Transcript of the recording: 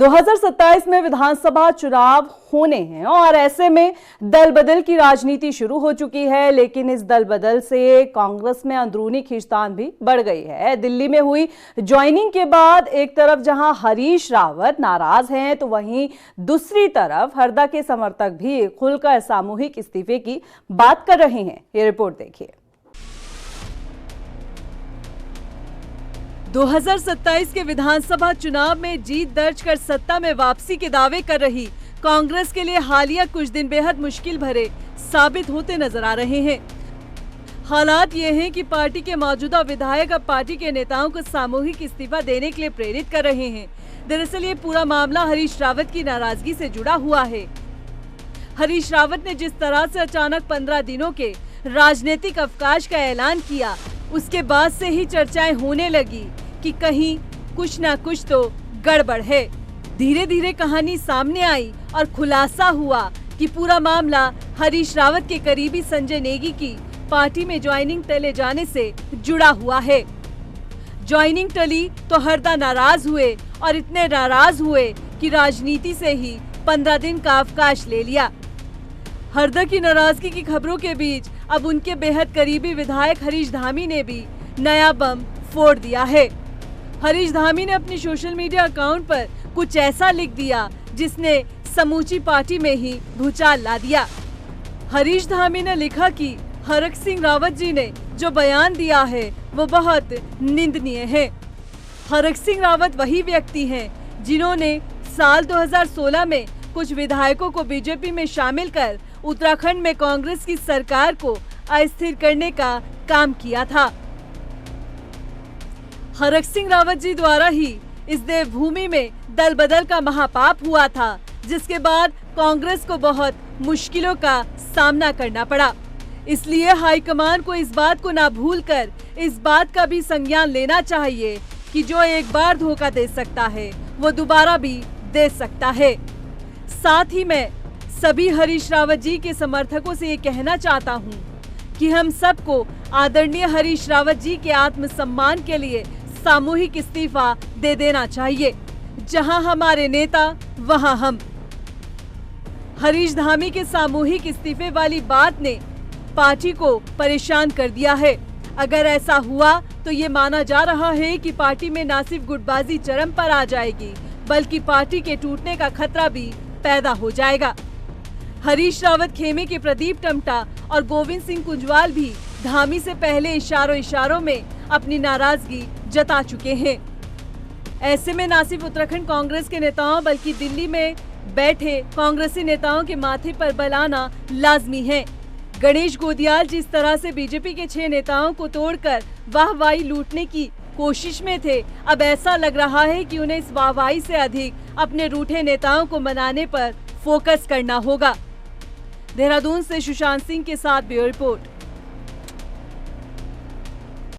2027 में विधानसभा चुनाव होने हैं और ऐसे में दल बदल की राजनीति शुरू हो चुकी है। लेकिन इस दल बदल से कांग्रेस में अंदरूनी खींचतान भी बढ़ गई है। दिल्ली में हुई ज्वाइनिंग के बाद एक तरफ जहां हरीश रावत नाराज हैं, तो वहीं दूसरी तरफ हरदा के समर्थक भी खुलकर सामूहिक इस्तीफे की बात कर रहे हैं। ये रिपोर्ट देखिए। 2027 के विधानसभा चुनाव में जीत दर्ज कर सत्ता में वापसी के दावे कर रही कांग्रेस के लिए हालिया कुछ दिन बेहद मुश्किल भरे साबित होते नजर आ रहे हैं। हालात ये हैं कि पार्टी के मौजूदा विधायक अब पार्टी के नेताओं को सामूहिक इस्तीफा देने के लिए प्रेरित कर रहे हैं। दरअसल ये पूरा मामला हरीश रावत की नाराजगी से जुड़ा हुआ है। हरीश रावत ने जिस तरह से अचानक 15 दिनों के राजनीतिक अवकाश का ऐलान किया, उसके बाद से ही चर्चाएं होने लगी कि कहीं कुछ ना कुछ तो गड़बड़ है। धीरे धीरे कहानी सामने आई और खुलासा हुआ कि पूरा मामला हरीश रावत के करीबी संजय नेगी की पार्टी में ज्वाइनिंग टले जाने से जुड़ा हुआ है। ज्वाइनिंग टली तो हरदा नाराज हुए और इतने नाराज हुए कि राजनीति से ही 15 दिन का अवकाश ले लिया। हरदा की नाराजगी की खबरों के बीच अब उनके बेहद करीबी विधायक हरीश धामी ने भी नया बम फोड़ दिया है। हरीश धामी ने अपनी सोशल मीडिया अकाउंट पर कुछ ऐसा लिख दिया जिसने समूची पार्टी में ही भूचाल ला दिया। हरीश धामी ने लिखा कि हरक सिंह रावत जी ने जो बयान दिया है वो बहुत निंदनीय है। हरक सिंह रावत वही व्यक्ति हैं जिन्होंने साल 2016 में कुछ विधायकों को बीजेपी में शामिल कर उत्तराखंड में कांग्रेस की सरकार को अस्थिर करने का काम किया था। हरक सिंह रावत जी द्वारा ही इस देवभूमि में दल बदल का महापाप हुआ था, जिसके बाद कांग्रेस को बहुत मुश्किलों का सामना करना पड़ा। इसलिए हाईकमान को इस बात को ना भूलकर इस बात का भी संज्ञान लेना चाहिए कि जो एक बार धोखा दे सकता है वो दोबारा भी दे सकता है। साथ ही मैं सभी हरीश रावत जी के समर्थकों से ये कहना चाहता हूँ कि हम सबको आदरणीय हरीश रावत जी के आत्मसम्मान के लिए सामूहिक इस्तीफा दे देना चाहिए। जहां हमारे नेता वहां हम। हरीश धामी के सामूहिक इस्तीफे वाली बात ने पार्टी को परेशान कर दिया है। अगर ऐसा हुआ तो ये माना जा रहा है कि पार्टी में न सिर्फ गुटबाजी चरम पर आ जाएगी, बल्कि पार्टी के टूटने का खतरा भी पैदा हो जाएगा। हरीश रावत खेमे के प्रदीप टमटा और गोविंद सिंह कुंजवाल भी धामी से पहले इशारों में अपनी नाराजगी जता चुके हैं। ऐसे में न सिर्फ उत्तराखंड कांग्रेस के नेताओं बल्कि दिल्ली में बैठे कांग्रेसी नेताओं के माथे पर बल आना लाजमी है। गणेश गोदियाल जिस तरह से बीजेपी के 6 नेताओं को तोड़कर वाहवाही लूटने की कोशिश में थे, अब ऐसा लग रहा है कि उन्हें इस वाहवाही से अधिक अपने रूठे नेताओं को मनाने पर फोकस करना होगा। देहरादून से सुशांत सिंह के साथ ब्यूरो रिपोर्ट।